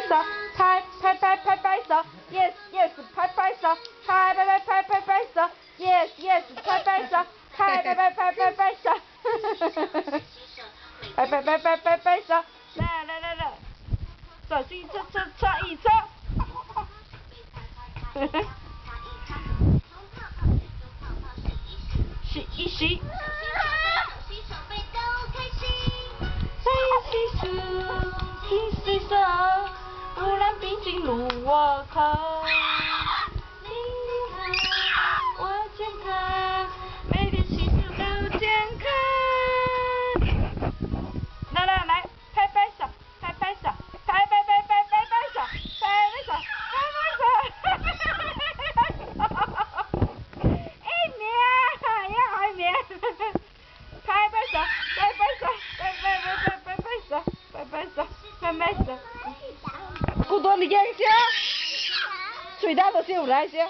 手，拍手 ，yes yes 拍手，拍手 ，yes yes 拍手，拍手，拍手，来，小心车一车，洗一洗。洗洗手，污染冰进入我口。你好，我健康，每天洗手都健康。来，拍手，拍手，一年呀，还年，拍手。不多的眼睛，最大的是有来些。